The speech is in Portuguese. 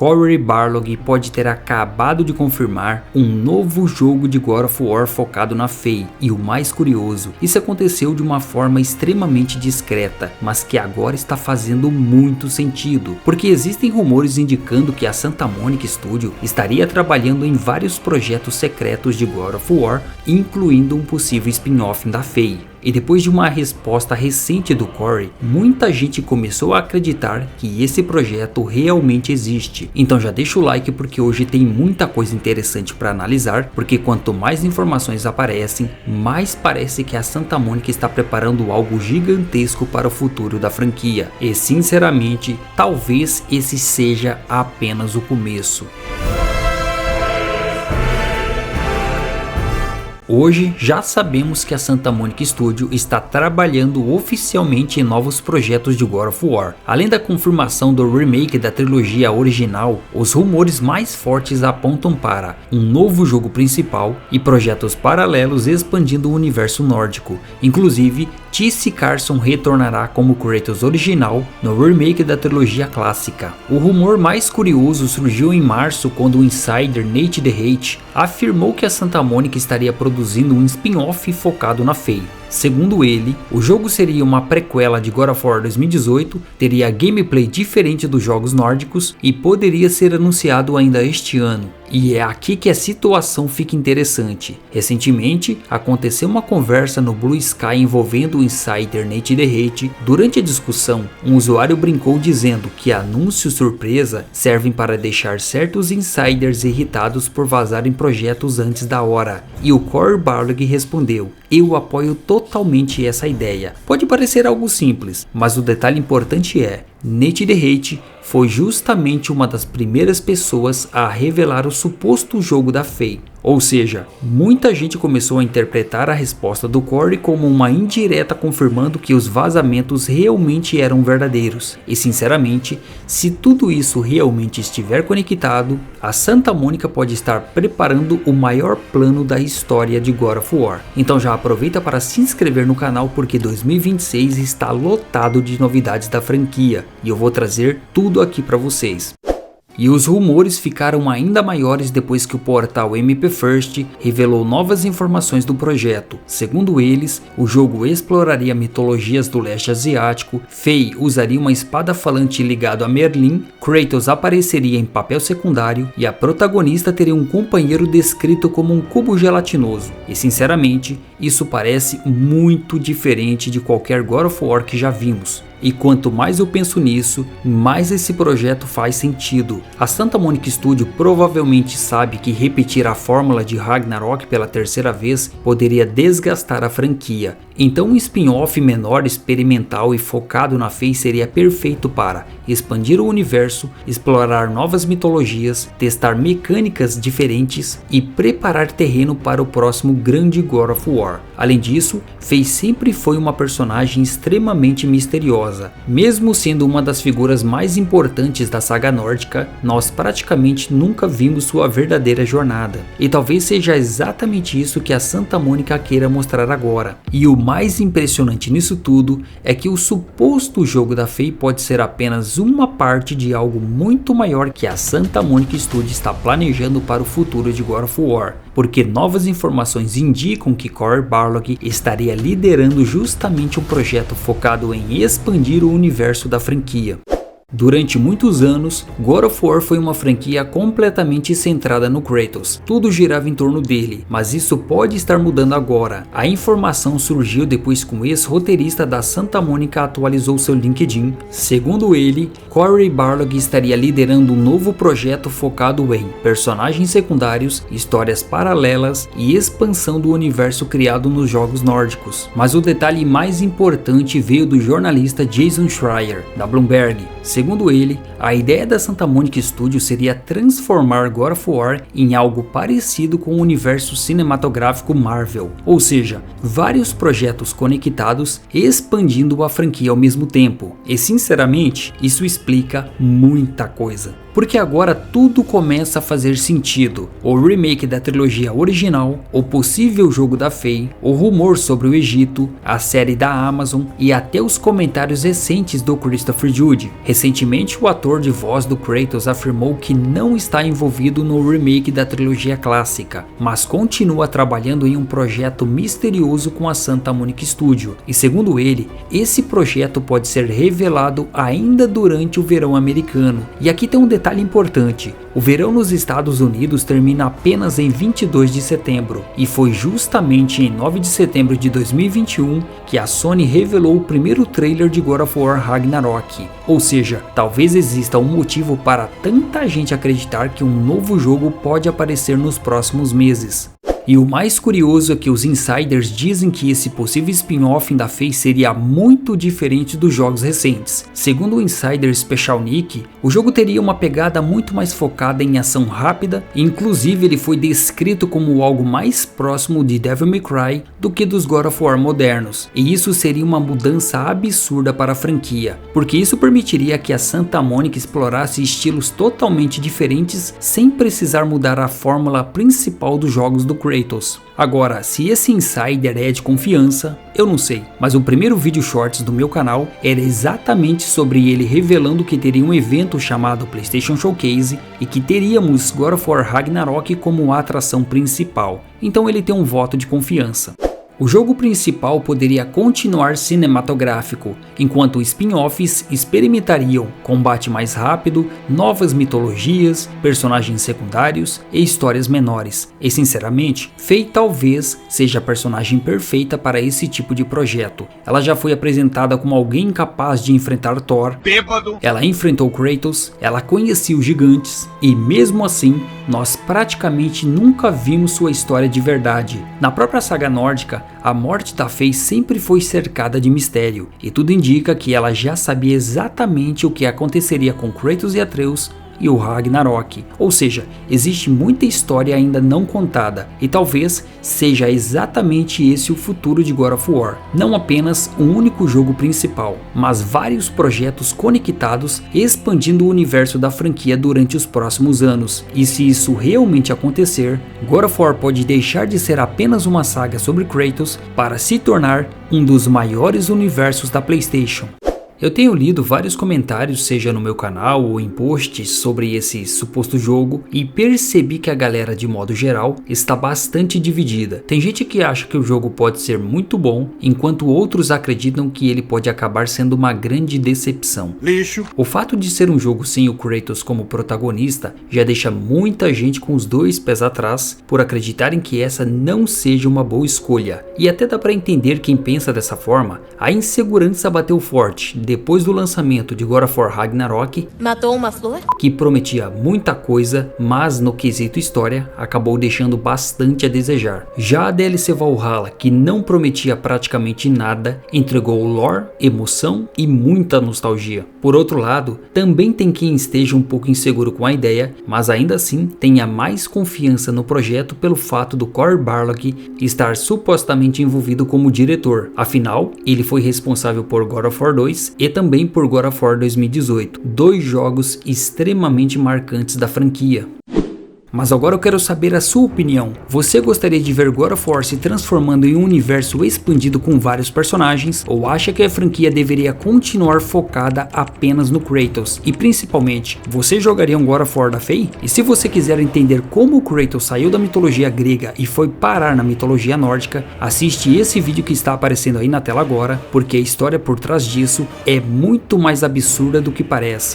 Cory Barlog pode ter acabado de confirmar um novo jogo de God of War focado na Faye, e o mais curioso, isso aconteceu de uma forma extremamente discreta, mas que agora está fazendo muito sentido, porque existem rumores indicando que a Santa Monica Studio estaria trabalhando em vários projetos secretos de God of War, incluindo um possível spin-off da Faye. E depois de uma resposta recente do Cory, muita gente começou a acreditar que esse projeto realmente existe. Então já deixa o like porque hoje tem muita coisa interessante para analisar, porque quanto mais informações aparecem, mais parece que a Santa Monica está preparando algo gigantesco para o futuro da franquia. E sinceramente, talvez esse seja apenas o começo. Hoje já sabemos que a Santa Monica Studio está trabalhando oficialmente em novos projetos de God of War. Além da confirmação do remake da trilogia original, os rumores mais fortes apontam para um novo jogo principal e projetos paralelos expandindo o universo nórdico. Inclusive, T.C. Carson retornará como Kratos original no remake da trilogia clássica. O rumor mais curioso surgiu em março quando o insider Nate DeHate afirmou que a Santa Monica estaria produzindo um spin-off focado na Faye. Segundo ele, o jogo seria uma prequela de God of War 2018, teria gameplay diferente dos jogos nórdicos e poderia ser anunciado ainda este ano. E é aqui que a situação fica interessante. Recentemente, aconteceu uma conversa no Blue Sky envolvendo o insider Nate DeHate. Durante a discussão, um usuário brincou dizendo que anúncios surpresa servem para deixar certos insiders irritados por vazarem projetos antes da hora. E o Cory Barlog respondeu: "Eu apoio totalmente essa ideia." Pode parecer algo simples, mas o detalhe importante é: Nate DeHate foi justamente uma das primeiras pessoas a revelar o suposto jogo da Faye. Ou seja, muita gente começou a interpretar a resposta do Cory como uma indireta confirmando que os vazamentos realmente eram verdadeiros. E sinceramente, se tudo isso realmente estiver conectado, a Santa Monica pode estar preparando o maior plano da história de God of War. Então já aproveita para se inscrever no canal porque 2026 está lotado de novidades da franquia e eu vou trazer tudo aqui para vocês. E os rumores ficaram ainda maiores depois que o portal MP First revelou novas informações do projeto. Segundo eles, o jogo exploraria mitologias do leste asiático, Faye usaria uma espada falante ligada a Merlin, Kratos apareceria em papel secundário e a protagonista teria um companheiro descrito como um cubo gelatinoso. E sinceramente, isso parece muito diferente de qualquer God of War que já vimos. E quanto mais eu penso nisso, mais esse projeto faz sentido. A Santa Monica Studio provavelmente sabe que repetir a fórmula de Ragnarok pela terceira vez poderia desgastar a franquia. Então um spin-off menor, experimental e focado na Faye seria perfeito para expandir o universo, explorar novas mitologias, testar mecânicas diferentes e preparar terreno para o próximo grande God of War. Além disso, Faye sempre foi uma personagem extremamente misteriosa. Mesmo sendo uma das figuras mais importantes da saga nórdica, nós praticamente nunca vimos sua verdadeira jornada. E talvez seja exatamente isso que a Santa Monica queira mostrar agora. E o mais impressionante nisso tudo é que o suposto jogo da Faye pode ser apenas uma parte de algo muito maior que a Santa Monica Studio está planejando para o futuro de God of War, porque novas informações indicam que Cory Barlog estaria liderando justamente um projeto focado em expandir o universo da franquia. Durante muitos anos, God of War foi uma franquia completamente centrada no Kratos. Tudo girava em torno dele, mas isso pode estar mudando agora. A informação surgiu depois que um ex-roteirista da Santa Monica atualizou seu LinkedIn. Segundo ele, Cory Barlog estaria liderando um novo projeto focado em personagens secundários, histórias paralelas e expansão do universo criado nos jogos nórdicos. Mas o detalhe mais importante veio do jornalista Jason Schreier, da Bloomberg. Segundo ele, a ideia da Santa Monica Studio seria transformar God of War em algo parecido com o universo cinematográfico Marvel, ou seja, vários projetos conectados expandindo a franquia ao mesmo tempo. E sinceramente, isso explica muita coisa. porque agora tudo começa a fazer sentido. O remake da trilogia original, o possível jogo da Faye, o rumor sobre o Egito, a série da Amazon e até os comentários recentes do Christopher Judge. Recentemente, o ator de voz do Kratos afirmou que não está envolvido no remake da trilogia clássica, mas continua trabalhando em um projeto misterioso com a Santa Monica Studio, e segundo ele, esse projeto pode ser revelado ainda durante o verão americano. E aqui tem um detalhe importante: o verão nos Estados Unidos termina apenas em 22 de setembro, e foi justamente em 9 de setembro de 2021 que a Sony revelou o primeiro trailer de God of War Ragnarok. Ou seja, talvez exista um motivo para tanta gente acreditar que um novo jogo pode aparecer nos próximos meses. E o mais curioso é que os insiders dizem que esse possível spin-off da Faye seria muito diferente dos jogos recentes. Segundo o insider Special Nick, o jogo teria uma pegada muito mais focada em ação rápida, e inclusive ele foi descrito como algo mais próximo de Devil May Cry do que dos God of War modernos. E isso seria uma mudança absurda para a franquia, porque isso permitiria que a Santa Monica explorasse estilos totalmente diferentes sem precisar mudar a fórmula principal dos jogos do Kratos. Agora, se esse insider é de confiança, eu não sei, mas o primeiro vídeo shorts do meu canal era exatamente sobre ele revelando que teria um evento chamado PlayStation Showcase e que teríamos God of War Ragnarok como a atração principal, então ele tem um voto de confiança. O jogo principal poderia continuar cinematográfico, enquanto spin-offs experimentariam combate mais rápido, novas mitologias, personagens secundários e histórias menores. E sinceramente, Faye talvez seja a personagem perfeita para esse tipo de projeto. Ela já foi apresentada como alguém capaz de enfrentar Thor, bêbado. Ela enfrentou Kratos, ela conhecia os gigantes e mesmo assim, nós praticamente nunca vimos sua história de verdade. Na própria saga nórdica, a morte da Faye sempre foi cercada de mistério, e tudo indica que ela já sabia exatamente o que aconteceria com Kratos e Atreus e o Ragnarok, ou seja, existe muita história ainda não contada, e talvez seja exatamente esse o futuro de God of War, não apenas um único jogo principal, mas vários projetos conectados expandindo o universo da franquia durante os próximos anos. E se isso realmente acontecer, God of War pode deixar de ser apenas uma saga sobre Kratos para se tornar um dos maiores universos da PlayStation. Eu tenho lido vários comentários, seja no meu canal ou em posts sobre esse suposto jogo, e percebi que a galera de modo geral está bastante dividida. Tem gente que acha que o jogo pode ser muito bom, enquanto outros acreditam que ele pode acabar sendo uma grande decepção. Lixo. O fato de ser um jogo sem o Kratos como protagonista já deixa muita gente com os dois pés atrás por acreditarem que essa não seja uma boa escolha. E até dá para entender quem pensa dessa forma. A insegurança bateu forte depois do lançamento de God of War Ragnarok, matou uma flor? Que prometia muita coisa, mas no quesito história acabou deixando bastante a desejar. Já a DLC Valhalla, que não prometia praticamente nada, entregou lore, emoção e muita nostalgia. Por outro lado, também tem quem esteja um pouco inseguro com a ideia, mas ainda assim tenha mais confiança no projeto pelo fato do Cory Barlog estar supostamente envolvido como diretor. Afinal, ele foi responsável por God of War 2 e também por God of War 2018, dois jogos extremamente marcantes da franquia. Mas agora eu quero saber a sua opinião. Você gostaria de ver God of War se transformando em um universo expandido com vários personagens, ou acha que a franquia deveria continuar focada apenas no Kratos? E principalmente, você jogaria um God of War da Faye? E se você quiser entender como o Kratos saiu da mitologia grega e foi parar na mitologia nórdica, assiste esse vídeo que está aparecendo aí na tela agora, porque a história por trás disso é muito mais absurda do que parece.